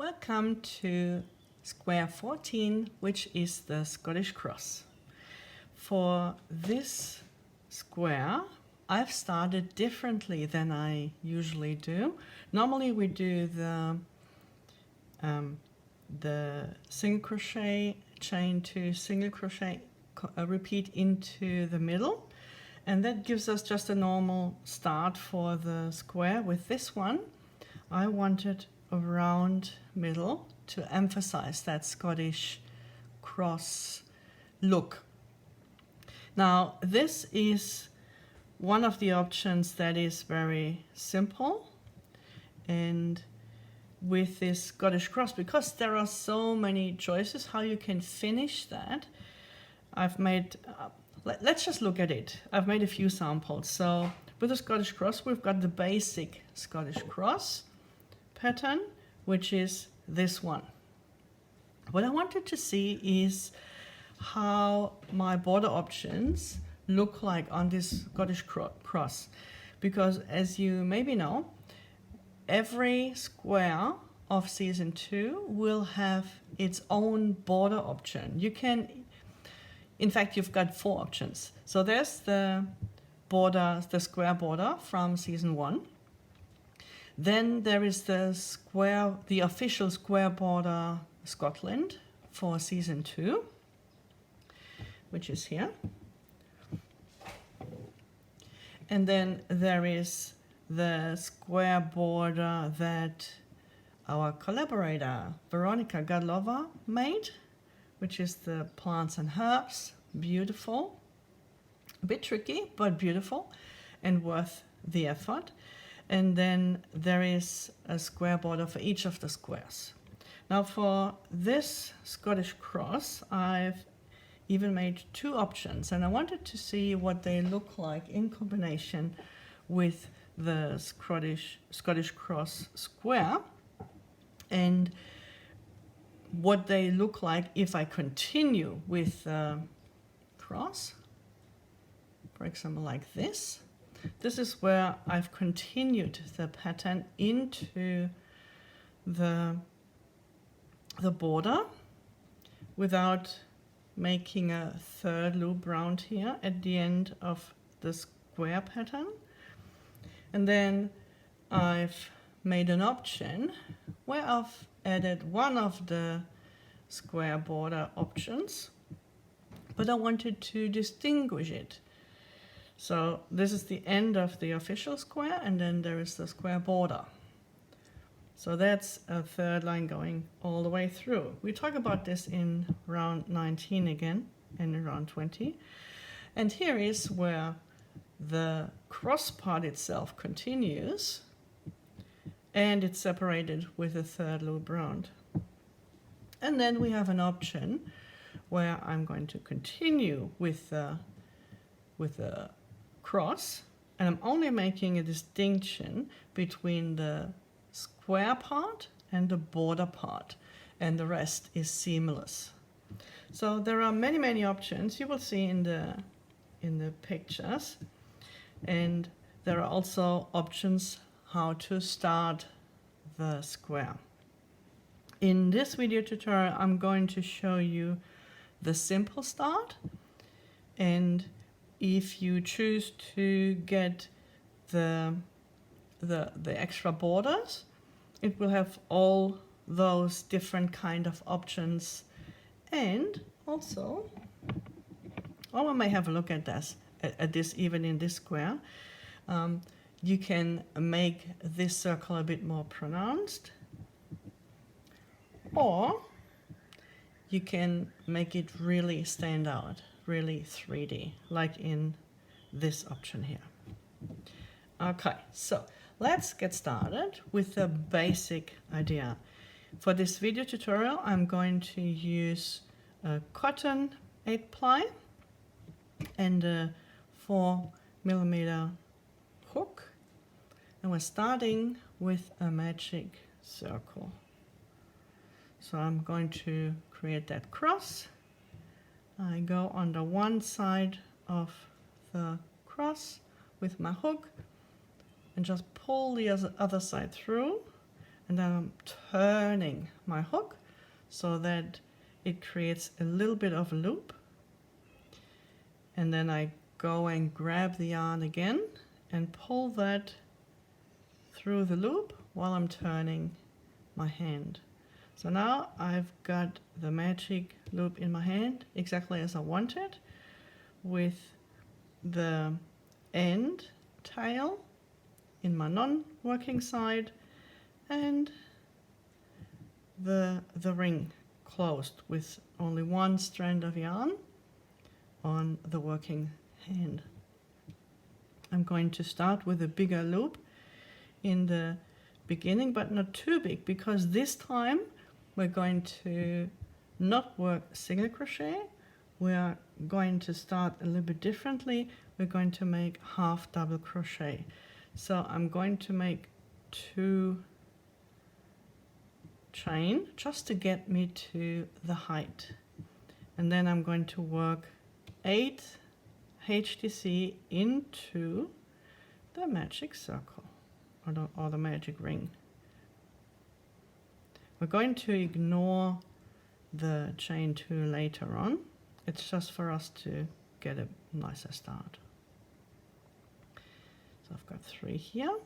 Welcome to square 14, which is the Scottish cross. For this square, I've started differently than I usually do. Normally we do the single crochet, chain 2, single crochet, repeat into the middle, and that gives us just a normal start for the square. With this one, I wanted a round middle to emphasize that Scottish cross look. Now, this is one of the options that is very simple, and with this Scottish cross, because there are so many choices how you can finish that, I've made, let's just look at it. I've made a few samples. So with the Scottish cross, we've got the basic Scottish cross pattern, which is this one. What I wanted to see is how my border options look like on this Scottish cross, because as you maybe know, every square of season 2 will have its own border option. You can, in fact, you've got 4 options. So there's the border, the square border from season 1. Then there is the square, the official square border Scotland for season 2, which is here. And then there is the square border that our collaborator Veronica Gadlova made, which is the plants and herbs. Beautiful, a bit tricky, but beautiful and worth the effort. And then there is a square border for each of the squares. Now for this Scottish cross, I've even made 2 options, and I wanted to see what they look like in combination with the Scottish cross square, and what they look like if I continue with the cross, for example, like this. This is where I've continued the pattern into the border without making a third loop round here at the end of the square pattern. And then I've made an option where I've added one of the square border options, but I wanted to distinguish it. So this is the end of the official square, and then there is the square border. So that's a third line going all the way through. We talk about this in round 19 again, and in round 20. And here is where the cross part itself continues, and it's separated with a third loop round. And then we have an option where I'm going to continue with the cross, and I'm only making a distinction between the square part and the border part, and the rest is seamless. So there are many options you will see in the pictures, and there are also options how to start the square. In this video tutorial, I'm going to show you the simple start, and if you choose to get the extra borders, it will have all those different kind of options. And also, or we may have a look at this even in this square. You can make this circle a bit more pronounced, or you can make it really stand out, really 3D, like in this option here. Okay, so let's get started with the basic idea. For this video tutorial, I'm going to use a cotton 8-ply and a 4mm hook, and we're starting with a magic circle. So I'm going to create that cross. I go on the one side of the cross with my hook and just pull the other side through, and then I'm turning my hook so that it creates a little bit of a loop, and then I go and grab the yarn again and pull that through the loop while I'm turning my hand. So now I've got the magic loop in my hand exactly as I want it, with the end tail in my non-working side and the ring closed with only one strand of yarn on the working hand. I'm going to start with a bigger loop in the beginning, but not too big, because this time we're going to not work single crochet. We are going to start a little bit differently. We're going to make half double crochet. So I'm going to make 2 chain just to get me to the height, and then I'm going to work 8 HDC into the magic circle or the magic ring. We're going to ignore the chain 2 later on. It's just for us to get a nicer start. So I've got 3 here,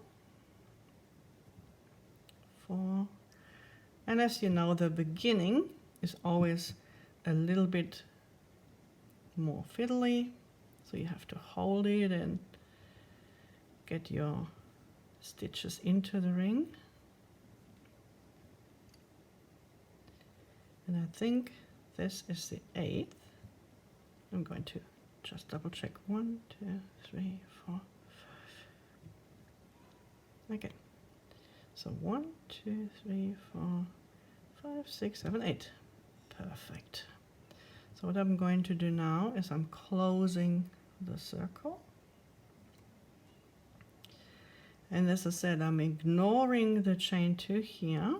4, and as you know, the beginning is always a little bit more fiddly, so you have to hold it and get your stitches into the ring. And I think this is the 8th. I'm going to just double check. 1, 2, 3, 4, 5. Okay. So 1, 2, 3, 4, 5, 6, 7, 8. Perfect. So what I'm going to do now is I'm closing the circle. And as I said, I'm ignoring the chain 2 here.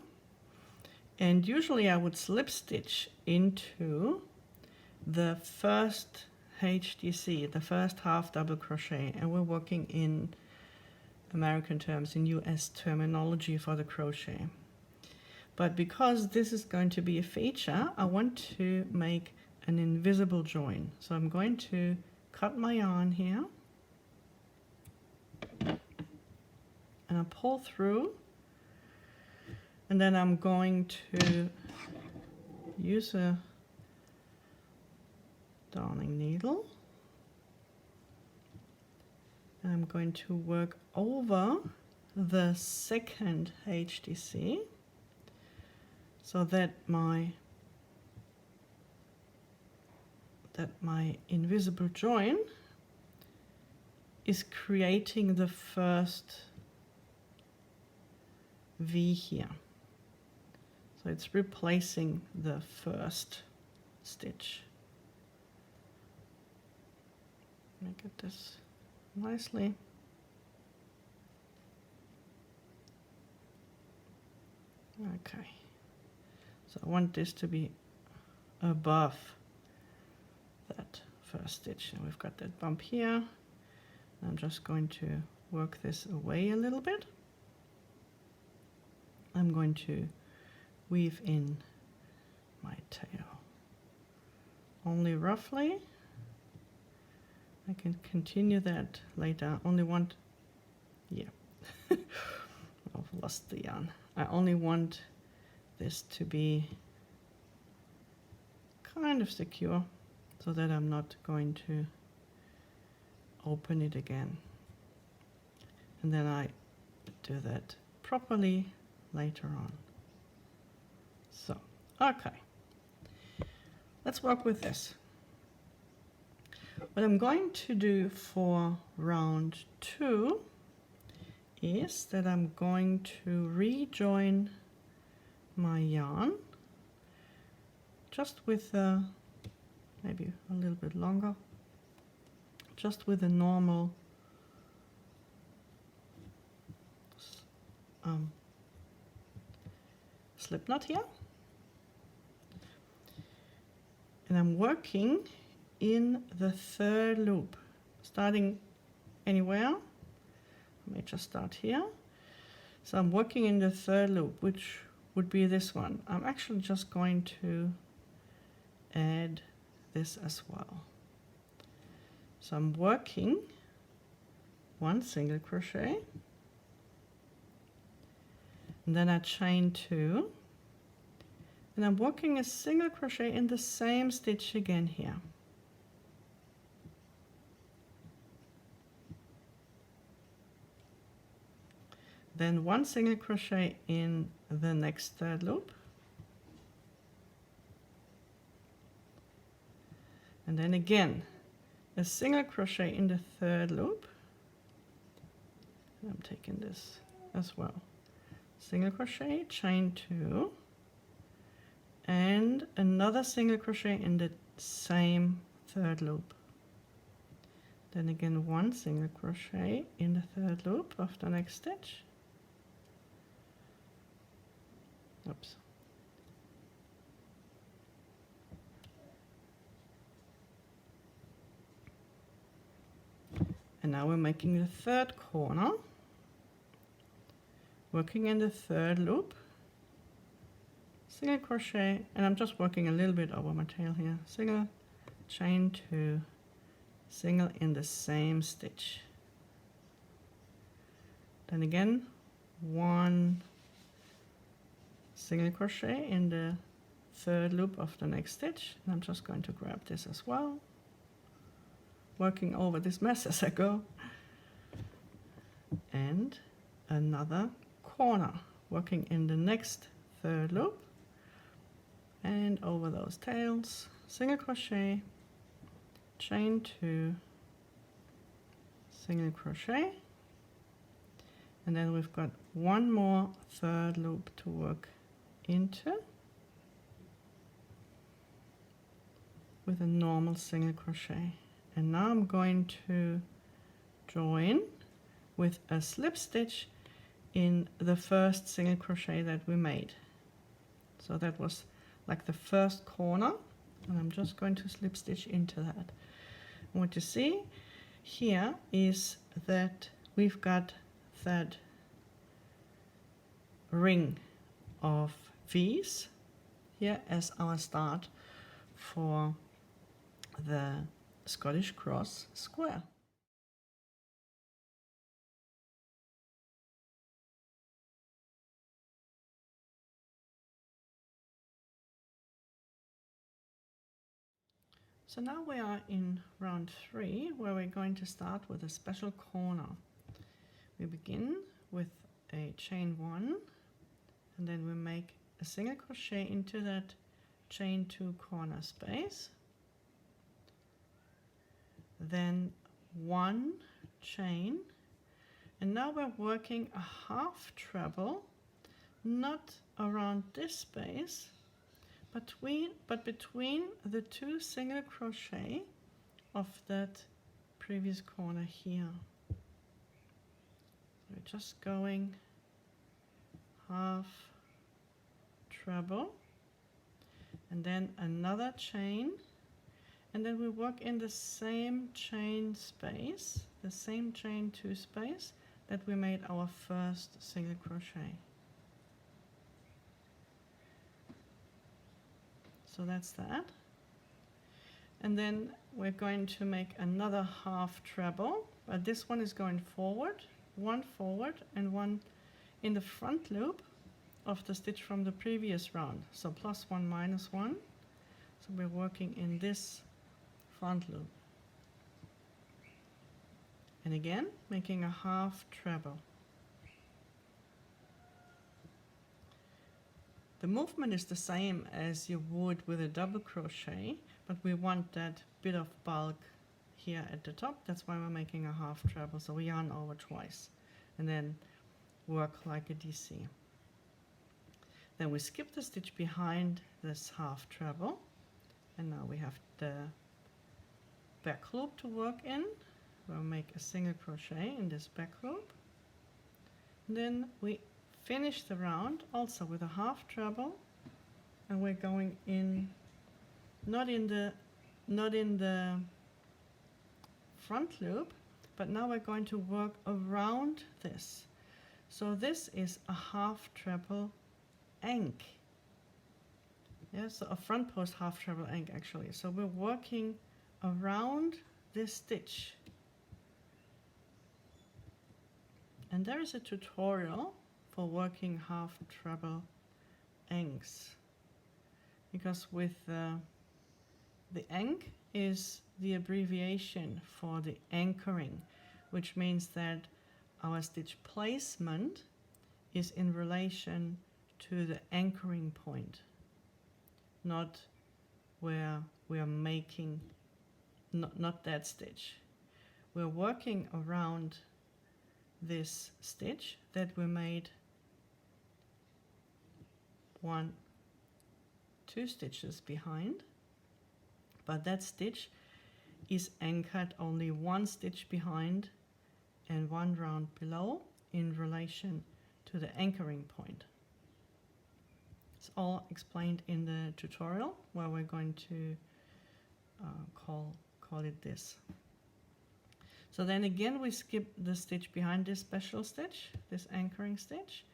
And usually I would slip stitch into the first HDC, the first half double crochet, and we're working in American terms, in US terminology for the crochet. But because this is going to be a feature, I want to make an invisible join. So I'm going to cut my yarn here, and I pull through, and then I'm going to use a darning needle, and I'm going to work over the second HDC so that my invisible join is creating the first V here. So it's replacing the first stitch. Let me get this nicely. Okay. So I want this to be above that first stitch. And we've got that bump here. I'm just going to work this away a little bit. I'm going to weave in my tail. Only roughly. I can continue that later. I only want, yeah, I've lost the yarn. I only want this to be kind of secure so that I'm not going to open it again. And then I do that properly later on. So, okay, let's work with this. What I'm going to do for round 2 is that I'm going to rejoin my yarn just with maybe a little bit longer, just with a normal slip knot here, and I'm working in the 3rd loop, starting anywhere. Let me just start here. So I'm working in the third loop, which would be this one. I'm actually just going to add this as well. So I'm working one single crochet, and then I chain 2, and I'm working a single crochet in the same stitch again here. Then one single crochet in the next third loop, and then again a single crochet in the third loop. I'm taking this as well. Single crochet, chain 2, and another single crochet in the same third loop. Then again one single crochet in the third loop of the next stitch. Oops. And now we're making the third corner, working in the third loop, single crochet, and I'm just working a little bit over my tail here, single, chain 2, single in the same stitch. Then again one single crochet in the third loop of the next stitch, and I'm just going to grab this as well, working over this mess as I go, and another corner, working in the next third loop and over those tails, single crochet, chain 2, single crochet, and then we've got one more third loop to work into with a normal single crochet. And now I'm going to join with a slip stitch in the first single crochet that we made. So that was like the first corner, and I'm just going to slip stitch into that. And what you see here is that we've got that ring of V's here as our start for the Scottish cross square. So now we are in round 3, where we're going to start with a special corner. We begin with a chain 1, and then we make a single crochet into that chain 2 corner space, then 1 chain, and now we're working a half treble, not around this space, but between the 2 single crochet of that previous corner here. We're just going half treble, and then another chain, and then we work in the same chain space, the same chain 2 space that we made our first single crochet. So that's that. And then we're going to make another half treble, but this one is going forward and one in the front loop of the stitch from the previous round. So +1 -1. So we're working in this front loop. And again, making a half treble. The movement is the same as you would with a double crochet, but we want that bit of bulk here at the top. That's why we're making a half treble. So we yarn over twice and then work like a DC. Then we skip the stitch behind this half treble, and now we have the back loop to work in. We'll make a single crochet in this back loop. And then we finish the round also with a half treble, and we're going in not in the front loop, but now we're going to work around this. So this is a half treble ank. Yeah, so a front post half treble ank actually. So we're working around this stitch. And there is a tutorial for working half treble anks. Because with the ank is the abbreviation for the anchoring, which means that our stitch placement is in relation to the anchoring point, not where we are making, not that stitch. We're working around this stitch that we made 2 stitches behind, but that stitch is anchored only 1 stitch behind and 1 round below in relation to the anchoring point. It's all explained in the tutorial where we're going to call it this. So then again we skip the stitch behind this special stitch, this anchoring stitch,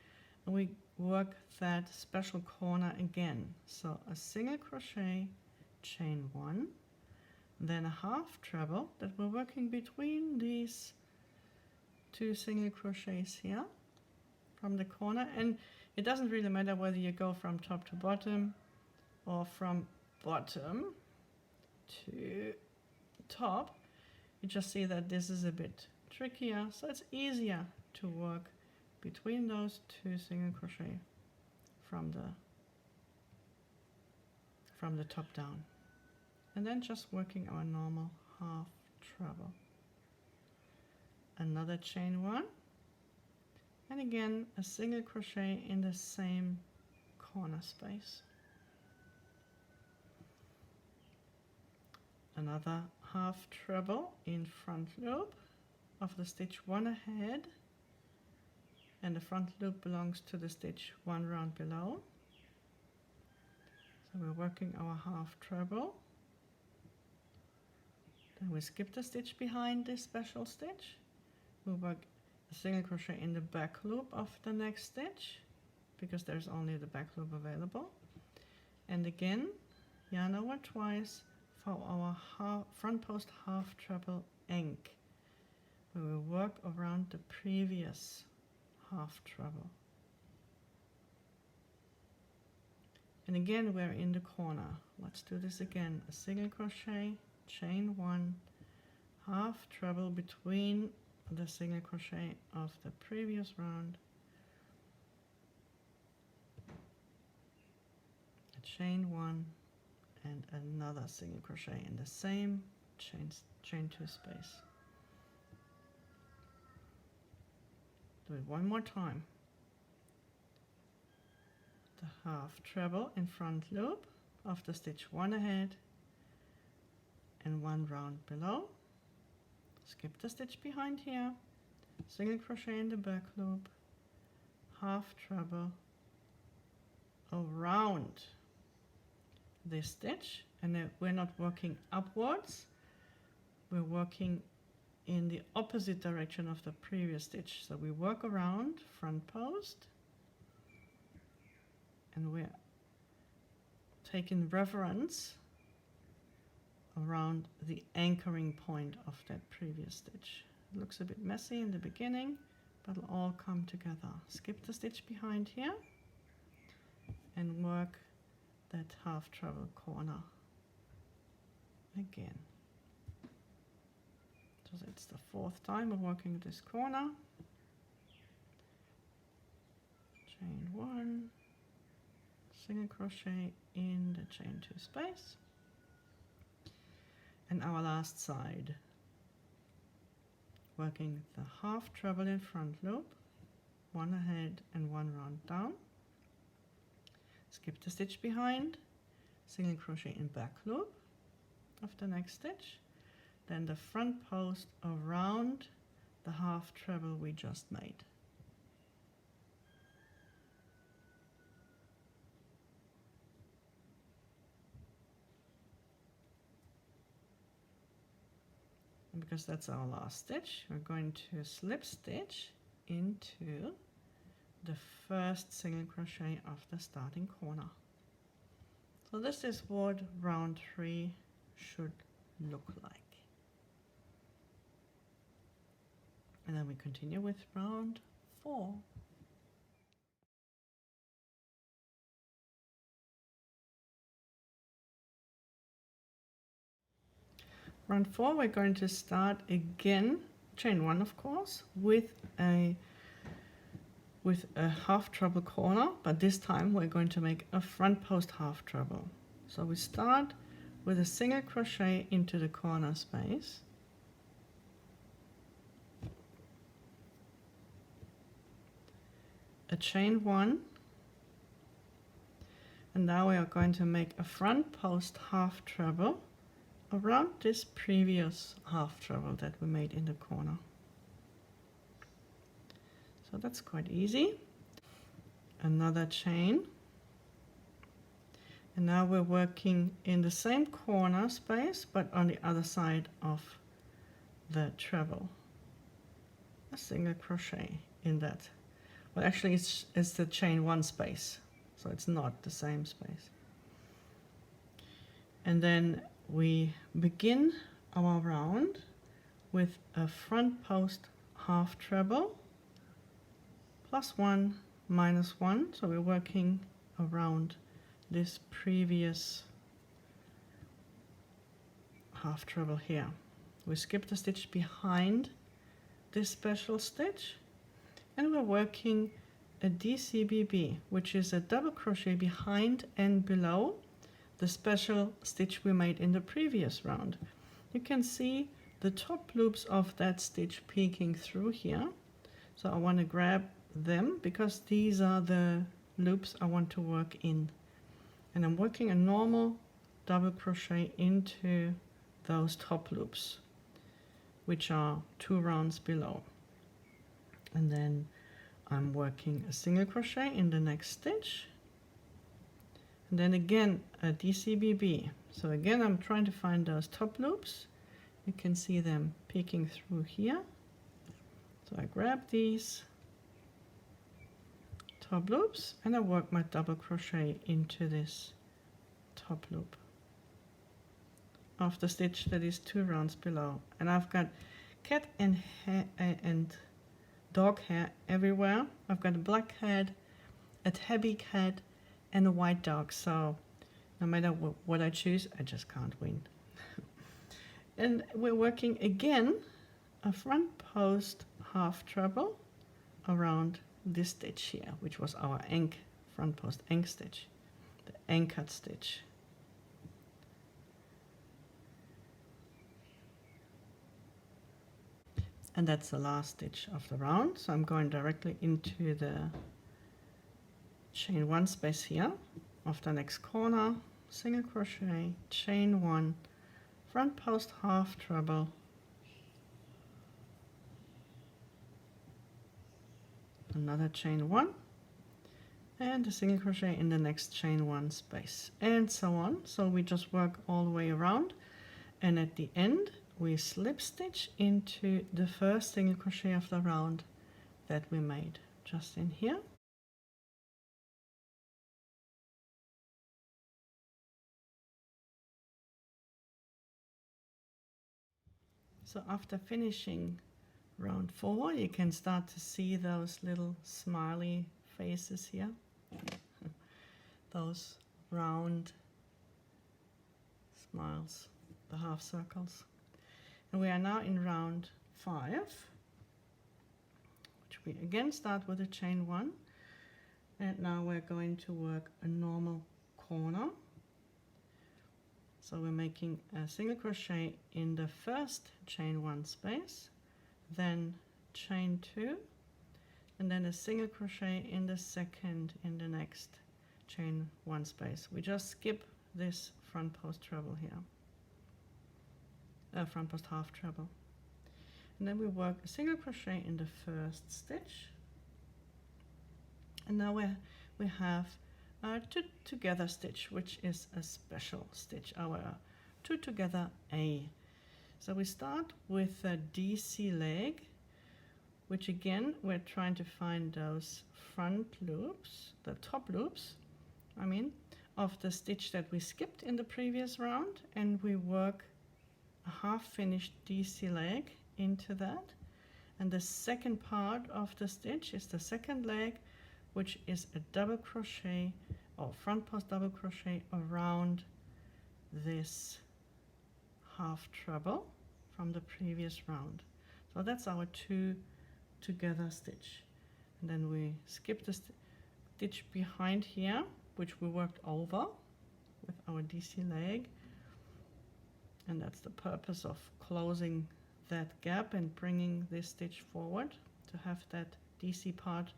and we work that special corner again. So a single crochet, chain 1, then a half treble that we're working between these 2 single crochets here from the corner. And it doesn't really matter whether you go from top to bottom or from bottom to top. You just see that this is a bit trickier, so it's easier to work between those 2 single crochet from the top down, and then just working our normal half treble. Another chain 1, and again a single crochet in the same corner space. Another half treble in front loop of the stitch 1 ahead, and the front loop belongs to the stitch 1 round below. So we're working our half treble. Then we skip the stitch behind this special stitch. We'll work a single crochet in the back loop of the next stitch because there's only the back loop available. And again, yarn over twice for our front post half treble ank. We will work around the previous half treble. And again we're in the corner. Let's do this again. A single crochet, chain 1, half treble between the single crochet of the previous round, a chain 1, and another single crochet in the same chain 2 space. Do it one more time. The half treble in front loop of the stitch 1 ahead and 1 round below. Skip the stitch behind here, single crochet in the back loop, half treble around this stitch, and then we're not working upwards, we're working in the opposite direction of the previous stitch. So we work around front post, and we're taking reference around the anchoring point of that previous stitch. It looks a bit messy in the beginning, but it'll all come together. Skip the stitch behind here and work that half treble corner again. So it's the 4th time we're working this corner. Chain 1, single crochet in the chain 2 space, and our last side, working the half treble in front loop, 1 ahead and 1 round down. Skip the stitch behind, single crochet in back loop of the next stitch, then the front post around the half treble we just made. And because that's our last stitch, we're going to slip stitch into the first single crochet of the starting corner. So this is what round 3 should look like. And then we continue with round 4. Round 4 we're going to start again, chain 1 of course, with a half treble corner, but this time we're going to make a front post half treble. So we start with a single crochet into the corner space, a chain 1, and now we are going to make a front post half treble around this previous half treble that we made in the corner. So that's quite easy. Another chain, and now we're working in the same corner space but on the other side of the treble. A single crochet in that. Well, actually it's the chain 1 space, so it's not the same space. And then we begin our round with a front post half treble +1 -1, so we're working around this previous half treble here. We skip the stitch behind this special stitch, and we're working a DCBB, which is a double crochet behind and below the special stitch we made in the previous round. You can see the top loops of that stitch peeking through here, so I want to grab them because these are the loops I want to work in, and I'm working a normal double crochet into those top loops, which are 2 rounds below, and then I'm working a single crochet in the next stitch, and then again a DCBB. So again I'm trying to find those top loops. You can see them peeking through here, so I grab these top loops and I work my double crochet into this top loop of the stitch that is 2 rounds below, and I've got cat and dog hair everywhere. I've got a black cat, a tabby cat, and a white dog, so no matter what I choose, I just can't win. And we're working again a front post half treble around this stitch here, which was our front post ank stitch, the anchored stitch. And that's the last stitch of the round, so I'm going directly into the chain 1 space here of the next corner, single crochet, chain 1, front post half treble, another chain 1, and a single crochet in the next chain 1 space, and so on. So we just work all the way around, and at the end we slip stitch into the first single crochet of the round that we made just in here. So after finishing round 4, you can start to see those little smiley faces here, those round smiles, the half circles. And we are now in round 5, which we again start with a chain 1, and now we're going to work a normal corner. So we're making a single crochet in the first chain 1 space, then chain 2, and then a single crochet in the second in the next chain 1 space. We just skip this front post treble here, front post half treble, and then we work a single crochet in the first stitch, and now we have a 2 together stitch, which is a special stitch, our 2 together A. So we start with a DC leg, which again, we're trying to find those front loops, the top loops, I mean, of the stitch that we skipped in the previous round, and we work a half finished DC leg into that. And the second part of the stitch is the second leg, which is a double crochet or front post double crochet around this half treble from the previous round. So that's our two together stitch. And then we skip the stitch behind here, which we worked over with our DC leg. And that's the purpose of closing that gap and bringing this stitch forward to have that DC part,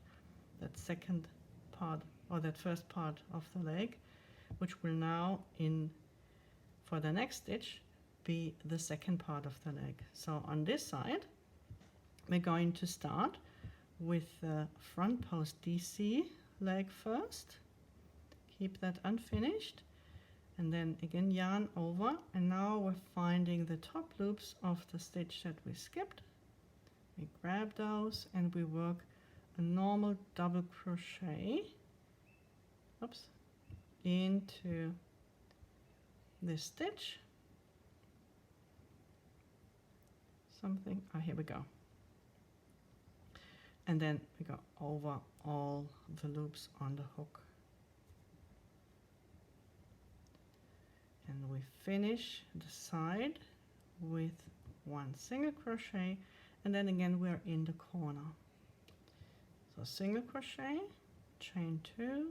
that second part or that first part of the leg, which will now for the next stitch be the second part of the leg. So on this side, we're going to start with the front post DC leg first, keep that unfinished, and then again yarn over, and now we're finding the top loops of the stitch that we skipped. We grab those and we work a normal double crochet, oops, into this stitch. Here we go. And then we go over all the loops on the hook. And we finish the side with one single crochet, and then again we're in the corner. So single crochet, chain 2,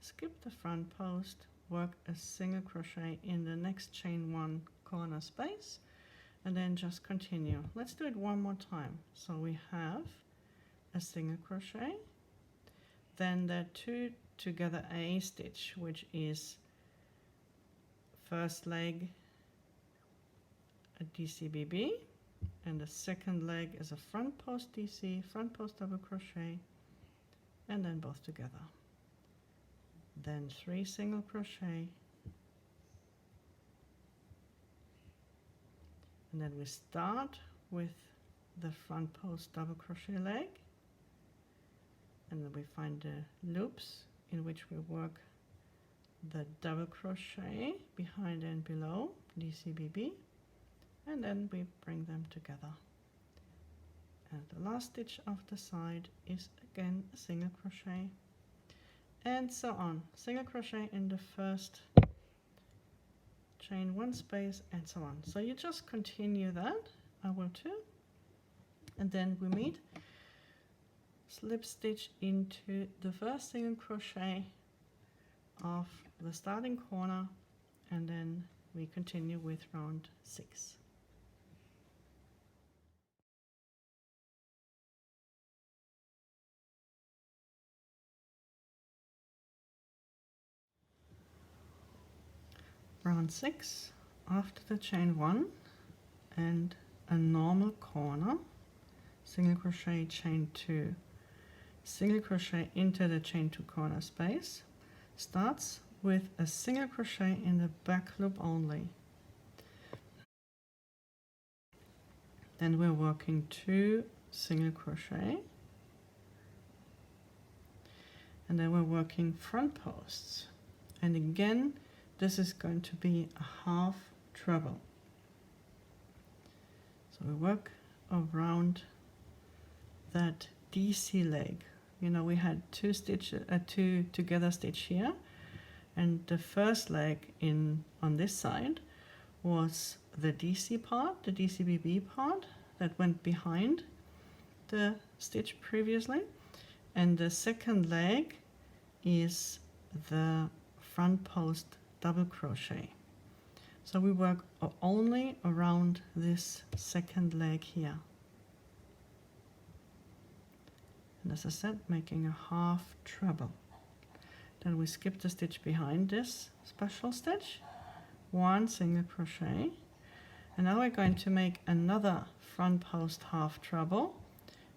skip the front post, work a single crochet in the next chain 1 corner space, and then just continue. Let's do it one more time. So we have a single crochet, then the 2 together A stitch, which is first leg a DCBB, and the second leg is a front post DC, front post double crochet, and then both together. Then 3 single crochet, and then we start with the front post double crochet leg, and then we find the loops in which we work the double crochet behind and below DCBB, and then we bring them together. And the last stitch of the side is again a single crochet, and so on. Single crochet in the first chain 1 space, and so on. So you just continue that. I will too. And then we meet, slip stitch into the first single crochet of the starting corner, and then we continue with round 6. Round 6, after the chain 1 and a normal corner, single crochet, chain 2, single crochet into the chain 2 corner space, starts with a single crochet in the back loop only. Then we're working 2 single crochet, and then we're working front posts, and again this is going to be a half treble. So we work around that DC leg. You know, we had 2 together stitch here, and the first leg on this side was the DC part, the DCBB part that went behind the stitch previously, and the second leg is the front post double crochet. So we work only around this second leg here. And as I said, making a half treble. Then we skip the stitch behind this special stitch, 1 single crochet, and now we're going to make another front post half treble,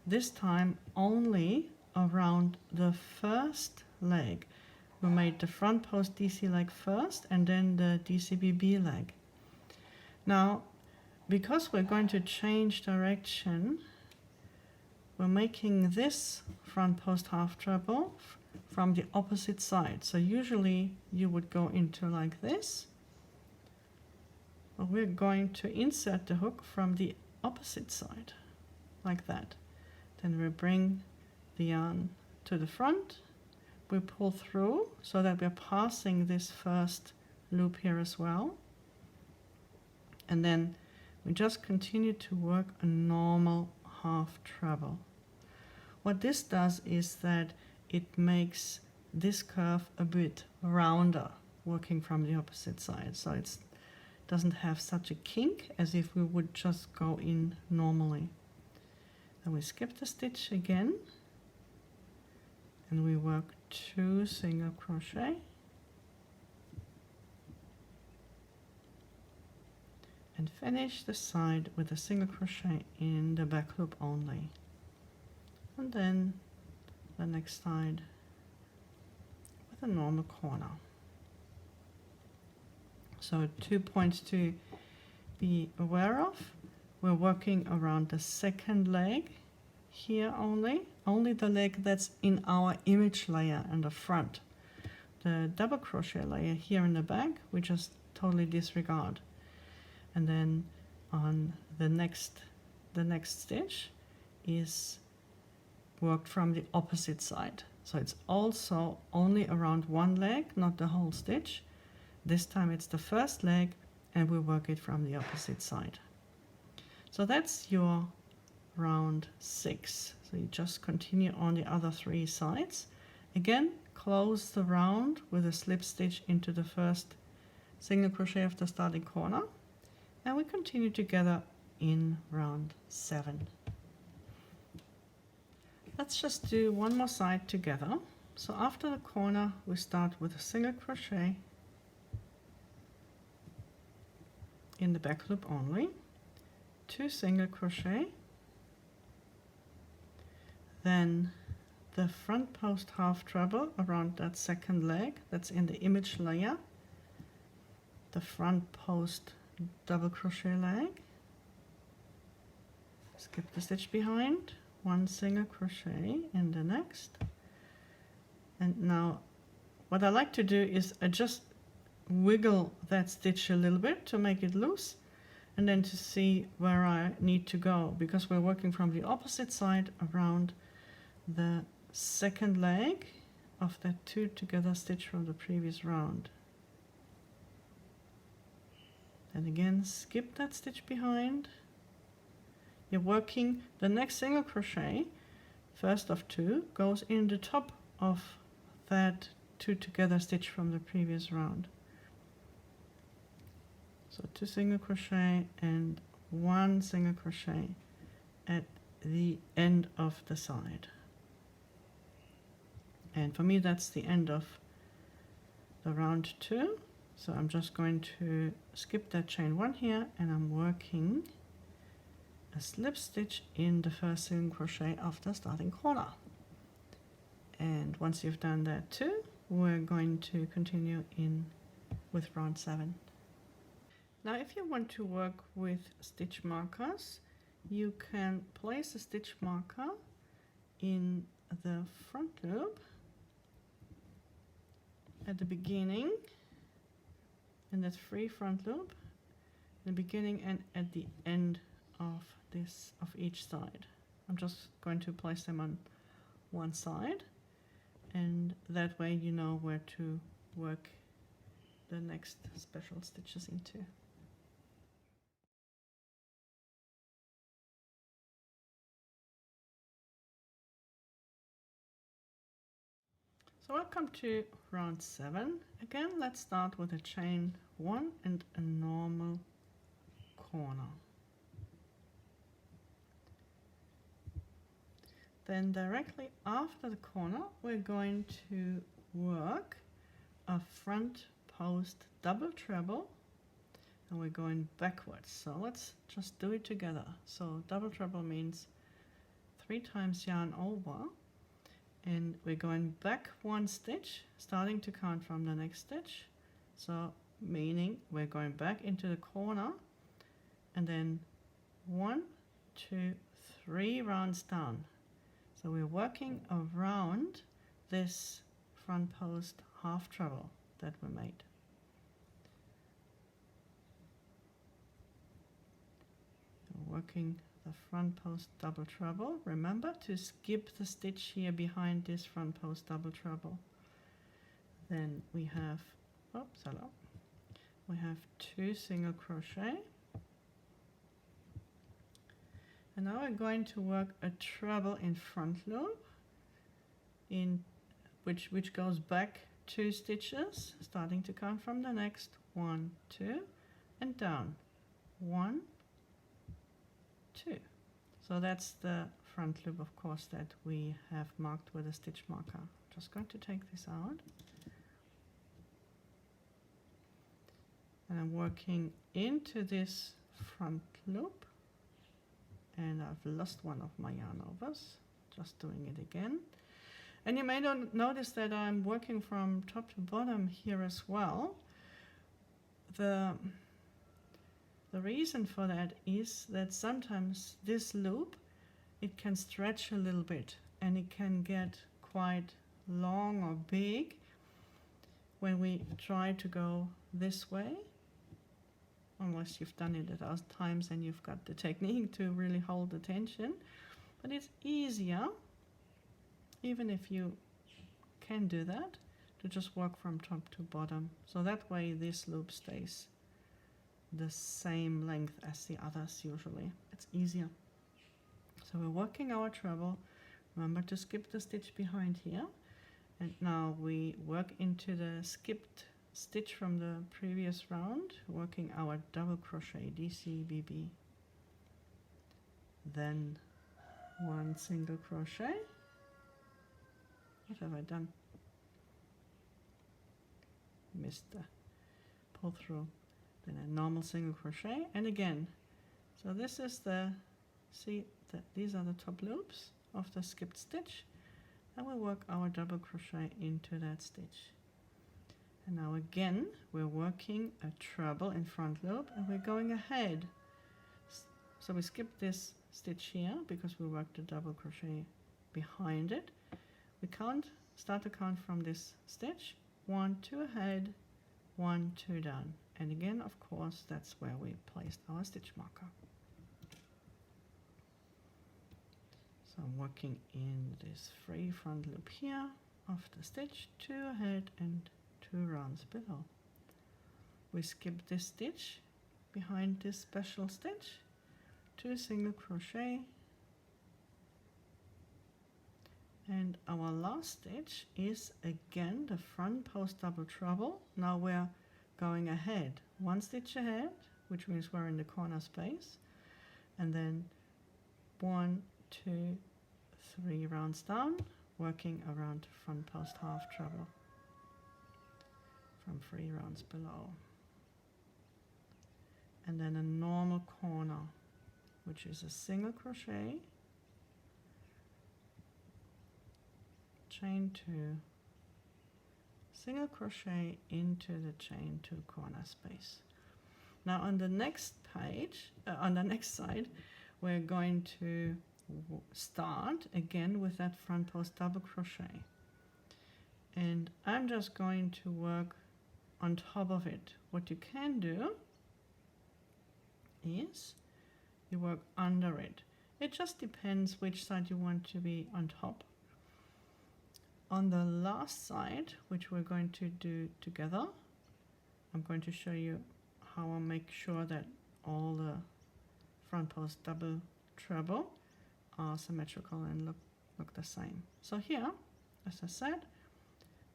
this time only around the first leg. We made the front post DC leg first and then the DCBB leg. Now, because we're going to change direction, we're making this front post half treble from the opposite side. So usually you would go into like this, but we're going to insert the hook from the opposite side, like that. Then we bring the yarn to the front, we pull through so that we're passing this first loop here as well, and then we just continue to work a normal half treble. What this does is that it makes this curve a bit rounder working from the opposite side, so it doesn't have such a kink as if we would just go in normally. Then we skip the stitch again and we work 2 single crochet and finish the side with a single crochet in the back loop only, and then the next side with a normal corner. So 2 points to be aware of: we're working around the second leg here only the leg that's in our image layer in the front. The double crochet layer here in the back we just totally disregard. And then on the next stitch is worked from the opposite side. So it's also only around one leg, not the whole stitch. This time it's the first leg and we work it from the opposite side. So that's your round 6. So you just continue on the other 3 sides. Again, close the round with a slip stitch into the first single crochet of the starting corner. And we continue together in round 7. Let's just do one more side together. So after the corner we start with a single crochet in the back loop only, 2 single crochet, then the front post half treble around that second leg that's in the image layer, the front post double crochet leg, skip the stitch behind, 1 single crochet in the next. And now what I like to do is I just wiggle that stitch a little bit to make it loose and then to see where I need to go, because we're working from the opposite side around the second leg of that 2 together stitch from the previous round. And again, skip that stitch behind. You're working the next single crochet, first of 2, goes in the top of that 2 together stitch from the previous round. So 2 single crochet and 1 single crochet at the end of the side. And for me that's the end of the round 2. So I'm just going to skip that chain 1 here and I'm working a slip stitch in the first single crochet of the starting corner. And once you've done that too, we're going to continue in with round 7. Now if you want to work with stitch markers, you can place a stitch marker in the front loop at the beginning, in that free front loop, the beginning and at the end of each side. I'm just going to place them on one side, and that way you know where to work the next special stitches into. So welcome to round 7. Again, let's start with a chain 1 and a normal corner. Then directly after the corner, we're going to work a front post double treble, and we're going backwards. So let's just do it together. So double treble means 3 times yarn over, and we're going back 1 stitch, starting to count from the next stitch. So meaning we're going back into the corner and then 1, 2, 3 rounds down. So we're working around this front post half treble that we made. Working the front post double treble. Remember to skip the stitch here behind this front post double treble. Then we have, oops, hello. We have 2 single crochet. And now we're going to work a treble in front loop, in which goes back 2 stitches, starting to count from the next 1, 2, and down 1, 2. So that's the front loop, of course, that we have marked with a stitch marker. Just going to take this out. And I'm working into this front loop. And I've lost one of my yarn overs. Just doing it again. And you may not notice that I'm working from top to bottom here as well. The reason for that is that sometimes this loop, it can stretch a little bit and it can get quite long or big when we try to go this way, unless you've done it 1,000 times and you've got the technique to really hold the tension. But it's easier, even if you can do that, to just work from top to bottom. So that way this loop stays the same length as the others usually. It's easier. So we're working our treble. Remember to skip the stitch behind here. And now we work into the skipped stitch from the previous round, working our double crochet DCBB. Then 1 single crochet. What have I done? Missed the pull through. Then a normal single crochet, and again, so this is the, see that these are the top loops of the skipped stitch, and we'll work our double crochet into that stitch. And now again we're working a treble in front loop, and we're going ahead. So we skip this stitch here because we worked the double crochet behind it. We start to count from this stitch, 1, 2 ahead, 1, 2 down. And again, of course, that's where we placed our stitch marker. So I'm working in this free front loop here of the stitch, 2 ahead and 2 rounds below. We skip this stitch behind this special stitch, 2 single crochet, and our last stitch is again the front post double treble. Now we're going ahead, 1 stitch ahead, which means we're in the corner space, and then 1, 2, 3 rounds down, working around front post half treble from 3 rounds below, and then a normal corner, which is a single crochet, chain 2, single crochet into the chain 2 corner space. Now on the next page, on the next side, we're going to start again with that front post double crochet, and I'm just going to work on top of it. What you can do is you work under it. It just depends which side you want to be on top. On the last side, which we're going to do together, I'm going to show you how I make sure that all the front post double treble are symmetrical and look the same. So here, as I said,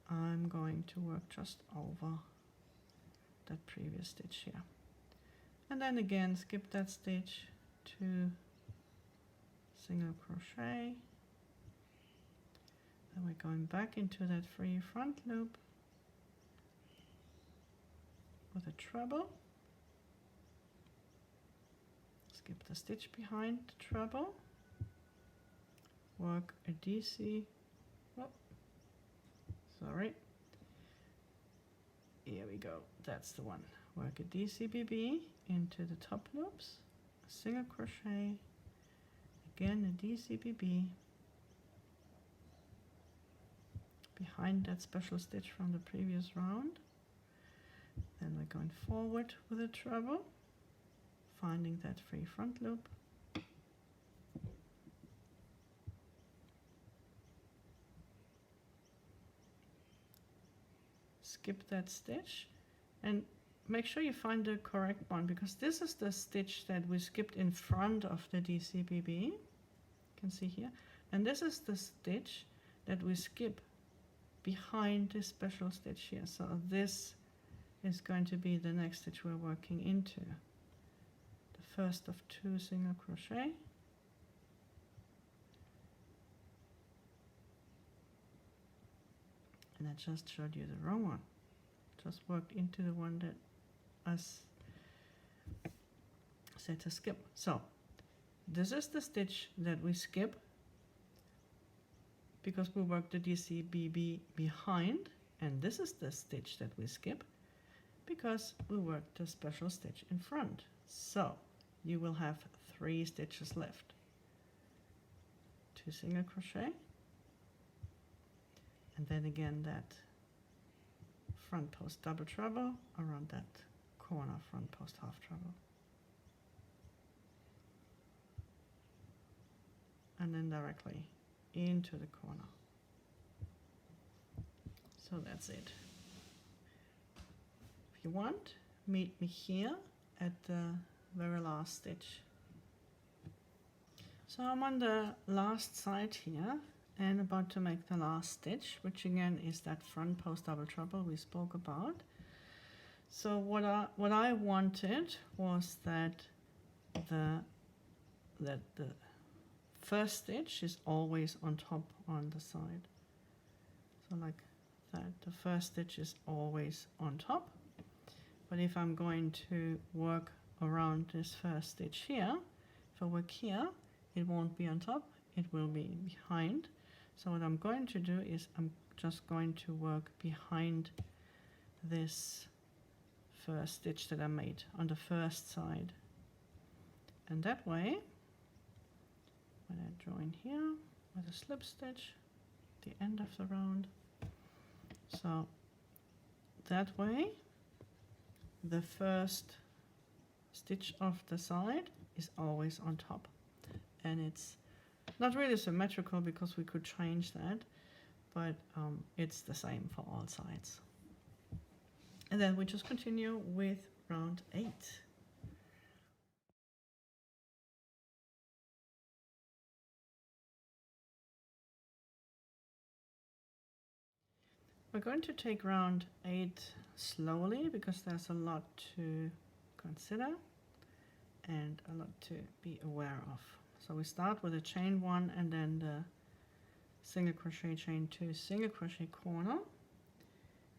I'm going to work just over that previous stitch here. And then again, skip that stitch, 2 single crochet. Then we're going back into that free front loop with a treble. Skip the stitch behind the treble. Work a DC. Oh, sorry. Here we go. That's the one. Work a DCBB into the top loops. A single crochet. Again a DCBB. behind that special stitch from the previous round. Then we're going forward with a treble, finding that free front loop. Skip that stitch and make sure you find the correct one, because this is the stitch that we skipped in front of the DCBB. You can see here. And this is the stitch that we skip behind this special stitch here. So this is going to be the next stitch we're working into. The first of 2 single crochet. And I just showed you the wrong one. Just worked into the one that I said to skip. So this is the stitch that we skip because we worked the DCBB behind, and this is the stitch that we skip because we worked the special stitch in front. So you will have 3 stitches left. 2 single crochet, and then again that front post double treble around that corner front post half treble, and then directly into the corner. So that's it. If you want, meet me here at the very last stitch. So I'm on the last side here and about to make the last stitch, which again is that front post double treble we spoke about. So what I wanted was that the first stitch is always on top on the side. So like that, the first stitch is always on top. But if I'm going to work around this first stitch here, if I work here, it won't be on top, it will be behind. So what I'm going to do is I'm just going to work behind this first stitch that I made on the first side. And that way, when I join here with a slip stitch, the end of the round, so that way the first stitch of the side is always on top, and it's not really symmetrical because we could change that, but it's the same for all sides. And then we just continue with round 8. We're going to take round 8 slowly because there's a lot to consider and a lot to be aware of. So we start with a chain 1 and then the single crochet chain 2 single crochet corner.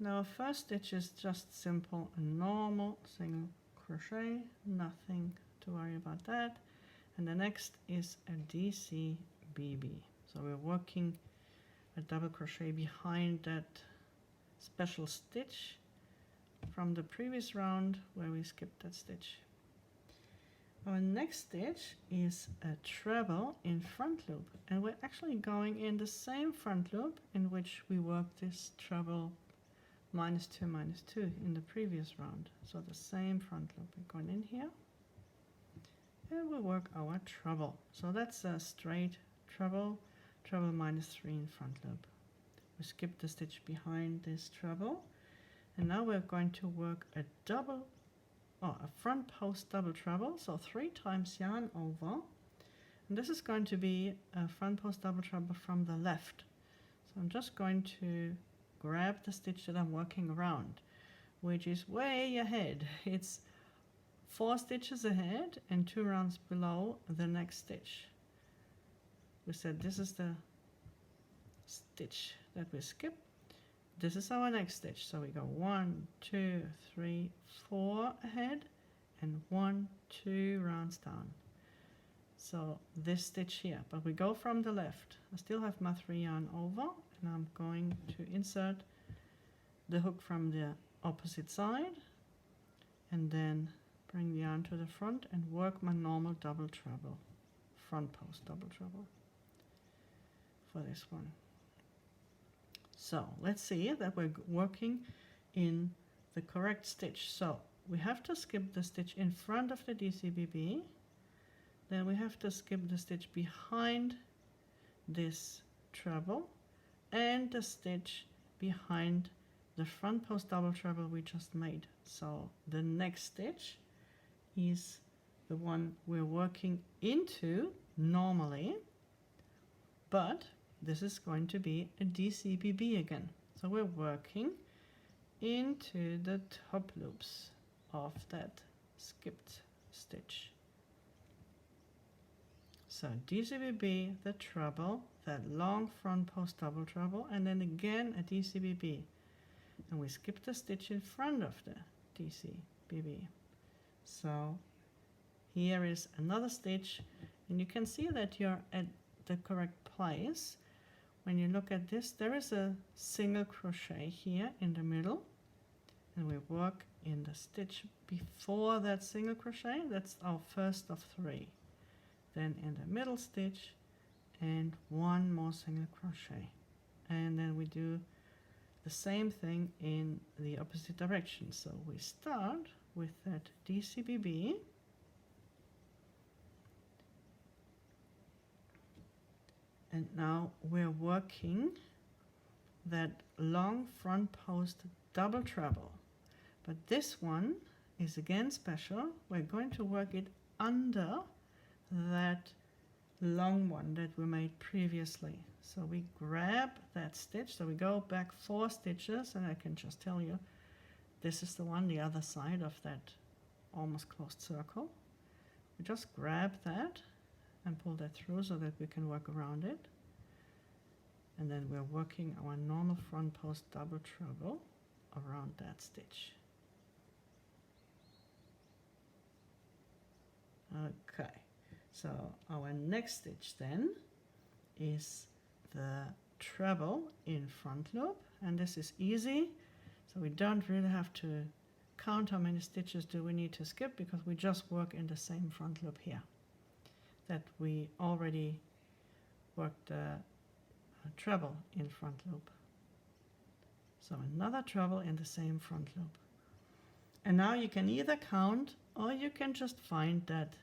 Now first stitch is just simple and normal single crochet, nothing to worry about that. And the next is a DCBB. So we're working a double crochet behind that special stitch from the previous round where we skipped that stitch. Our next stitch is a treble in front loop, and we're actually going in the same front loop in which we worked this treble -2 -2 in the previous round. So the same front loop, we're going in here and we work our treble. So that's a straight treble, treble -3 in front loop. We skip the stitch behind this treble, and now we're going to work a front post double treble, so 3 times yarn over, and this is going to be a front post double treble from the left. So I'm just going to grab the stitch that I'm working around, which is way ahead. It's 4 stitches ahead and 2 rounds below the next stitch. We said this is the stitch that we skip. This is our next stitch. So we go 1, 2, 3, 4 ahead and 1, 2 rounds down. So this stitch here, but we go from the left. I still have my 3 yarn over, and I'm going to insert the hook from the opposite side and then bring the yarn to the front and work my normal double treble, front post double treble for this one. So let's see that we're working in the correct stitch. So we have to skip the stitch in front of the DCBB, then we have to skip the stitch behind this treble and the stitch behind the front post double treble we just made. So the next stitch is the one we're working into normally, but this is going to be a DCBB again. So we're working into the top loops of that skipped stitch. So DCBB, the treble, that long front post double treble, and then again a DCBB. And we skip the stitch in front of the DCBB. So here is another stitch, and you can see that you're at the correct place. When you look at this, there is a single crochet here in the middle, and we work in the stitch before that single crochet. That's our first of 3. Then in the middle stitch and one more single crochet, and then we do the same thing in the opposite direction. So we start with that DCBB, and now we're working that long front post double treble, but this one is again special. We're going to work it under that long one that we made previously. So we grab that stitch, so we go back 4 stitches, and I can just tell you this is the one, the other side of that almost closed circle. We just grab that and pull that through so that we can work around it, and then we're working our normal front post double treble around that stitch. Okay, so our next stitch then is the treble in front loop, and this is easy, so we don't really have to count how many stitches do we need to skip, because we just work in the same front loop here that we already worked the treble in front loop. So another treble in the same front loop, and now you can either count or you can just find that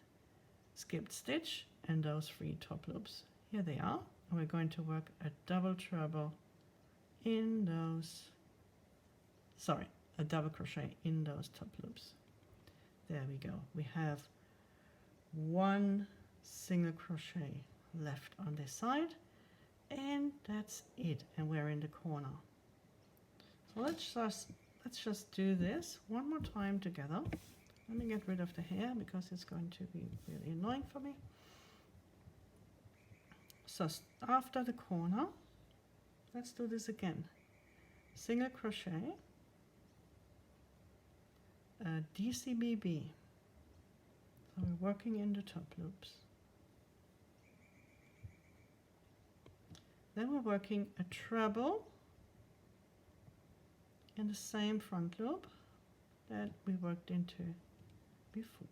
skipped stitch and those 3 top loops. Here they are, and we're going to work a double treble in those, sorry, a double crochet in those top loops. There we go. We have 1 single crochet left on this side, and that's it, and we're in the corner. So let's just do this one more time together. Let me get rid of the hair because it's going to be really annoying for me. So after the corner, let's do this again. Single crochet, a DCBB. So we're working in the top loops. Then we're working a treble in the same front loop that we worked into before.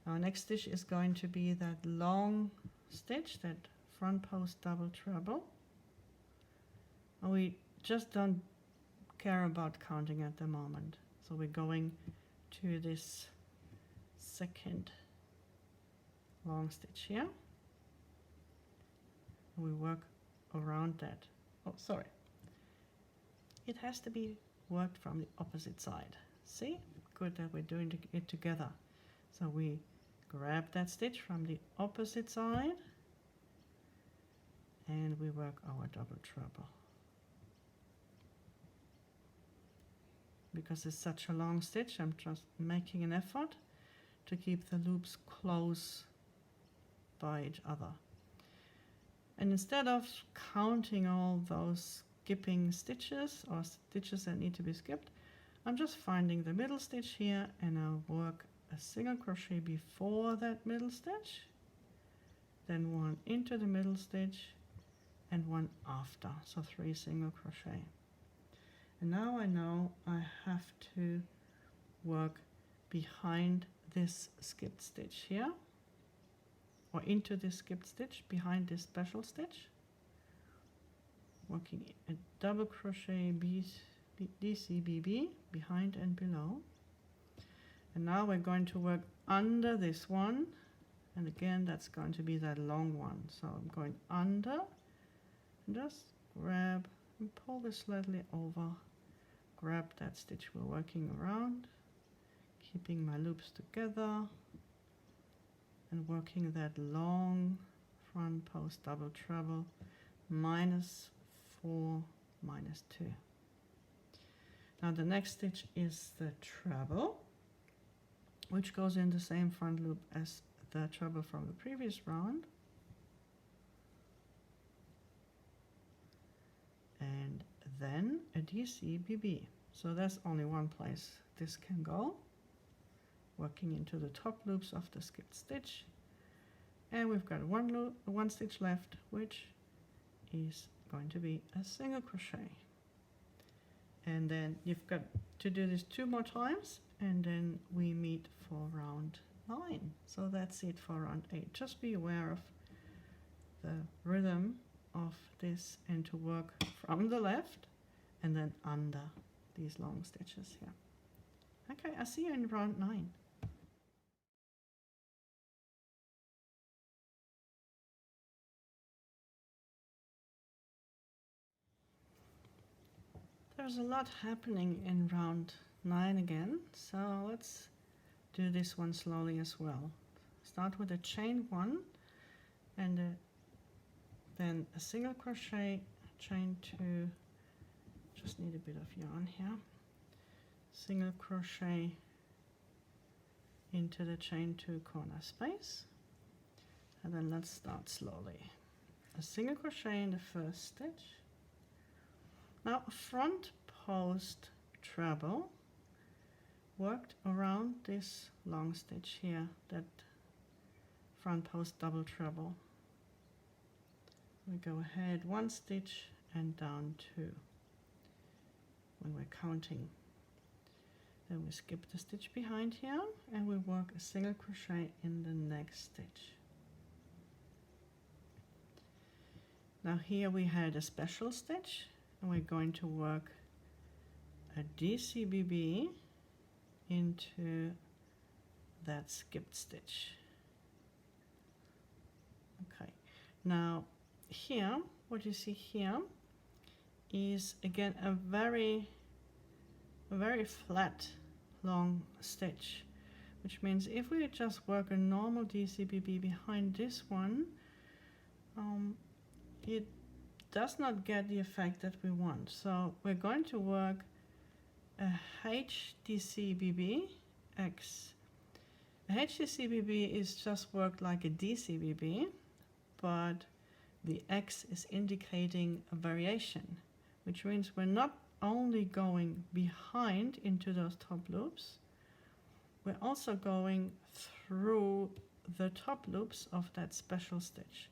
Our next stitch is going to be that long stitch, that front post double treble. And we just don't care about counting at the moment. So we're going to this second long stitch here. And we work around that. Oh, sorry. It has to be worked from the opposite side. See? Good that we're doing it together. So we grab that stitch from the opposite side and we work our double treble. Because it's such a long stitch, I'm just making an effort to keep the loops close by each other. And instead of counting all those skipping stitches or stitches that need to be skipped, I'm just finding the middle stitch here, and I'll work a single crochet before that middle stitch, then 1 into the middle stitch and 1 after, so 3 single crochet. And now I know I have to work behind this skipped stitch here, or into this skipped stitch behind this special stitch, working a double crochet DCBB behind and below. And now we're going to work under this one, and again that's going to be that long one. So I'm going under and just grab and pull this slightly over, grab that stitch we're working around, keeping my loops together and working that long front post double treble -4 -2. Now the next stitch is the treble, which goes in the same front loop as the treble from the previous round, and then a DCBB. So that's only one place this can go, working into the top loops of the skipped stitch, and we've got one stitch left, which is going to be a single crochet. And then you've got to do this 2 more times, and then we meet for round 9. So that's it for round 8. Just be aware of the rhythm of this and to work from the left and then under these long stitches here. Okay, I'll see you in round 9. There's a lot happening in round 9 again, so let's do this one slowly as well. Start with a chain 1 and then a single crochet, chain 2, just need a bit of yarn here, single crochet into the chain 2 corner space, and then let's start slowly. A single crochet in the first stitch. Now front post treble, worked around this long stitch here, that front post double treble. We go ahead 1 stitch and down 2 when we're counting. Then we skip the stitch behind here and we work a single crochet in the next stitch. Now here we had a special stitch, and we're going to work a DCBB into that skipped stitch. Okay, now here, what you see here is again a very flat long stitch, which means if we just work a normal DCBB behind this one, it does not get the effect that we want. So we're going to work a HDCBB X. A HDCBB is just worked like a DCBB, but the X is indicating a variation, which means we're not only going behind into those top loops, we're also going through the top loops of that special stitch.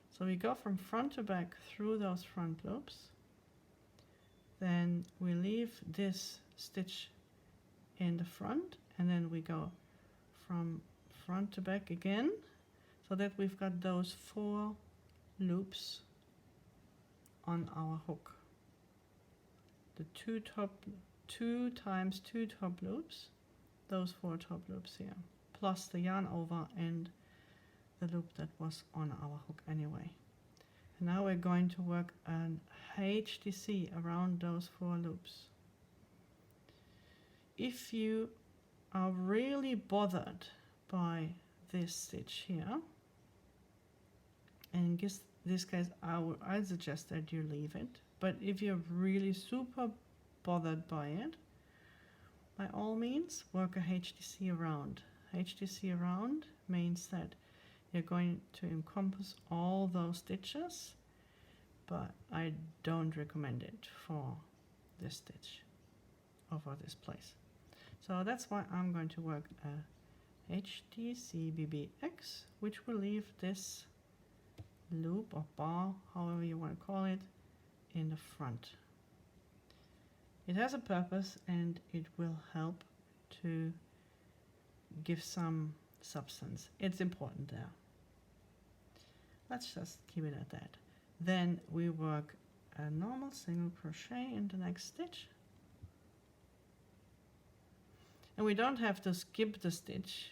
So we go from front to back through those front loops, then we leave this stitch in the front, and then we go from front to back again, so that we've got those 4 loops on our hook. The 2 times 2 top loops, those 4 top loops here, plus the yarn over and the loop that was on our hook anyway. And now we're going to work an HDC around those 4 loops. If you are really bothered by this stitch here, and in this case I'd suggest that you leave it, but if you're really super bothered by it, by all means work a HDC around. HDC around means that you're going to encompass all those stitches, but I don't recommend it for this stitch or for this place. So that's why I'm going to work a HDCBBX, which will leave this loop or bar, however you want to call it, in the front. It has a purpose and it will help to give some substance. It's important there. let's just keep it at that. Then we work a normal single crochet in the next stitch. And we don't have to skip the stitch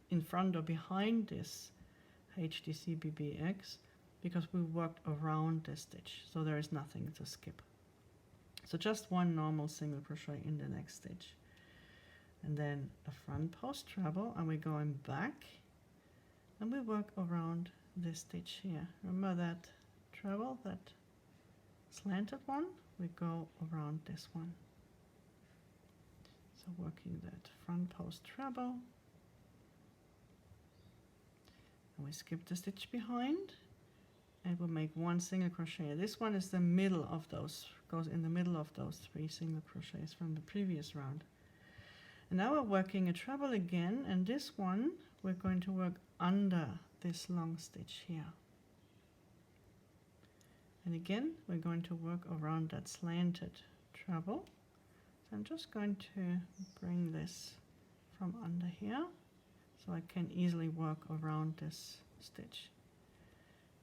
in front or behind this HDCBBX because we worked around this stitch, so there is nothing to skip. So just one normal single crochet in the next stitch. And then a front post treble, and we're going back and we work around this stitch here. Remember that treble, that slanted one? We go around this one. So working that front post treble, and we skip the stitch behind and we'll make one single crochet. This one is the middle of those, goes in the middle of those 3 single crochets from the previous round. And now we're working a treble again, and this one we're going to work under this long stitch here. And again we're going to work around that slanted treble. So I'm just going to bring this from under here so I can easily work around this stitch.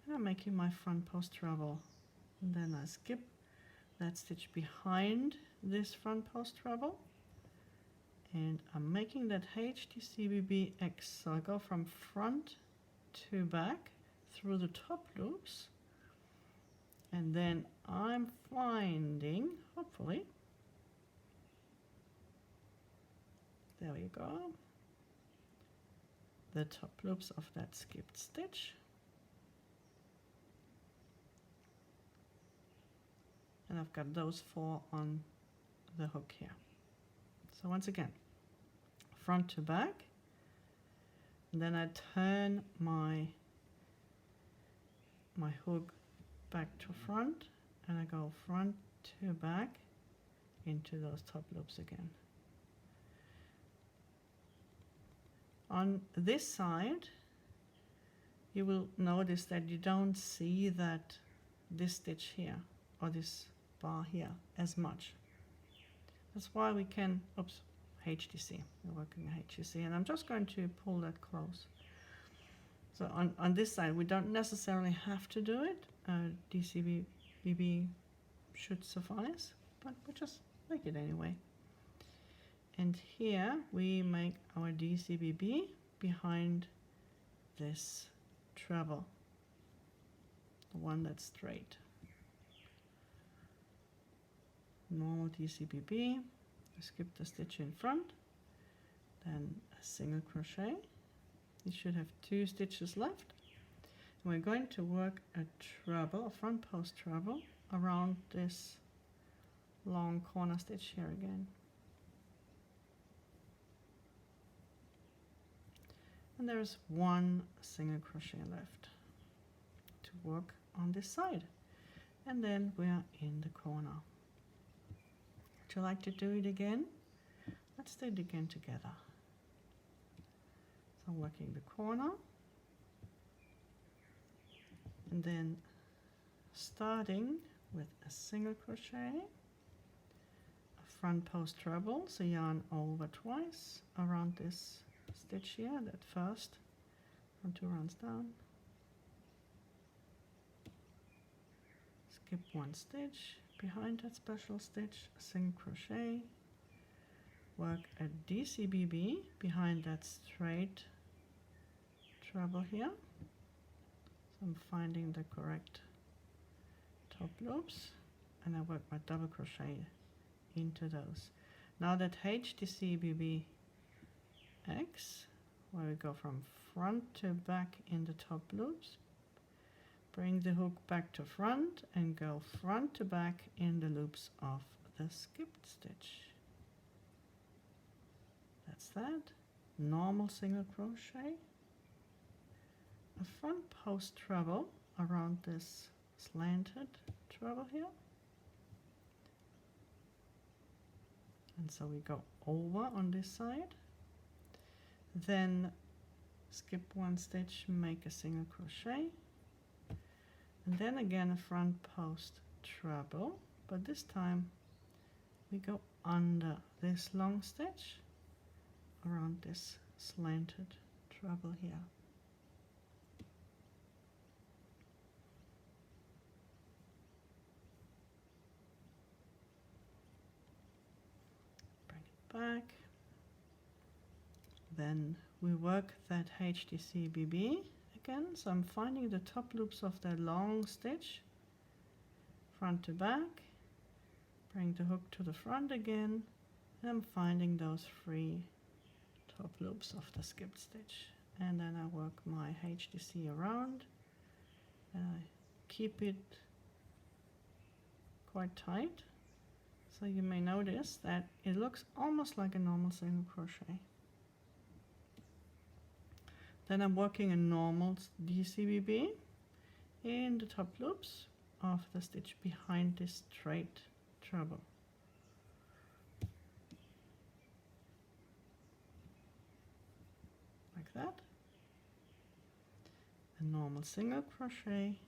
And I'm making my front post treble, and then I skip that stitch behind this front post treble, and I'm making that HDCBBX. So I go from front to back through the top loops, and then I'm finding, hopefully, there we go, the top loops of that skipped stitch. And I've got those 4 on the hook here. So once again, front to back, and then I turn my hook back to front, and I go front to back into those top loops again. On this side, you will notice that you don't see that this stitch here or this bar here as much. That's why we can, oops, HDC, we're working a HDC, and I'm just going to pull that close. So on this side, we don't necessarily have to do it. DCBB should suffice, but we'll just make it anyway. And here we make our DCBB behind this treble, the one that's straight. Normal DCBB, skip the stitch in front, then a single crochet. You should have 2 stitches left. And we're going to work a treble, a front post treble, around this long corner stitch here again. And there's 1 single crochet left to work on this side. And then we're in the corner. Would you like to do it again? Let's do it again together. So I'm working the corner, and then starting with a single crochet, a front post treble, so yarn over twice around this stitch here, that first from 2 rounds down, skip 1 stitch behind that special stitch, a single crochet, work a DCBB behind that straight treble here. So I'm finding the correct top loops, and I work my double crochet into those. Now that HDCBB X, where we go from front to back in the top loops, bring the hook back to front and go front to back in the loops of the skipped stitch. That's that. Normal single crochet, a front post treble around this slanted treble here, and so we go over on this side, then skip 1 stitch, make a single crochet, and then again a front post treble, but this time we go under this long stitch around this slanted treble here. back. Then we work that HDCBB again. So I'm finding the top loops of the long stitch, front to back, bring the hook to the front again, and I'm finding those 3 top loops of the skipped stitch. And then I work my HDC around, and I keep it quite tight. So you may notice that it looks almost like a normal single crochet. Then I'm working a normal DCBB in the top loops of the stitch behind this straight treble. Like that. A normal single crochet,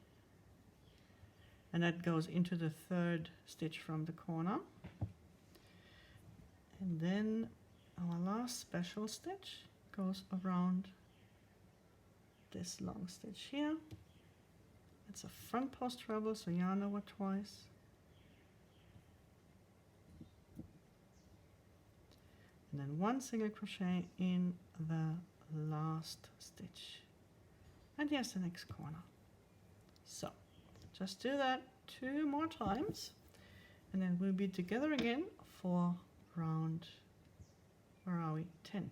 and that goes into the 3rd stitch from the corner. And then our last special stitch goes around this long stitch here. It's a front post treble, so yarn over twice. And then 1 single crochet in the last stitch. And here's the next corner. So just do that 2 more times, and then we'll be together again for round, where are we, 10.